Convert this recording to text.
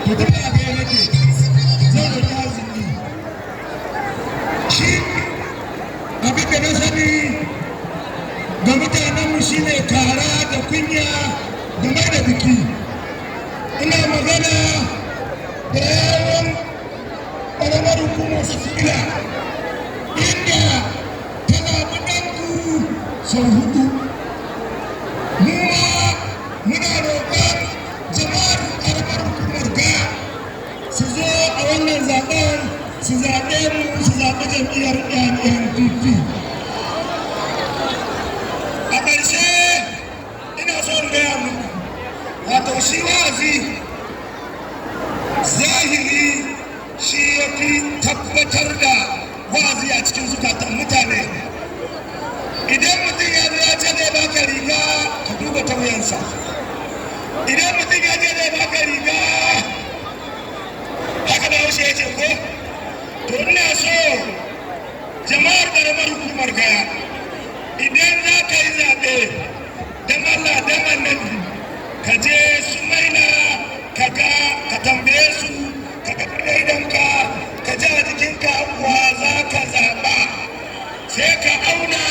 to duk da ga yake zai da taziki shi abin da na sani ga mutanenmu shine kara da kunya da mai da biki ina magana da yawon ƙaramar hukumar safila inda ta zaɓi ɗanku sau 4 muna roƙon jama'ar ƙaramar hukumar ga su zo a wannan zaɓen su zaɓe mu su zaɓi jam'iyyar NNPP. A ƙarshe ina so in gaya muku wato shi wa'azi zahiri shi ya fi tabbatar da wa'azi a cikin zukatan mutane. Idan mutum ya zo ya ce zai baka riga ka duba ta wuyansa, idan mutum ya ce zai baka riga haka da haushe ya ce ko to ina so jama'ar ƙaramar hukumar Gaya idan za ka yi zaɓe don Allah don annabi ka je su maina ka tambaye su ka ga idanka ka ji a jikinka wa za ka zaɓa sai ka auna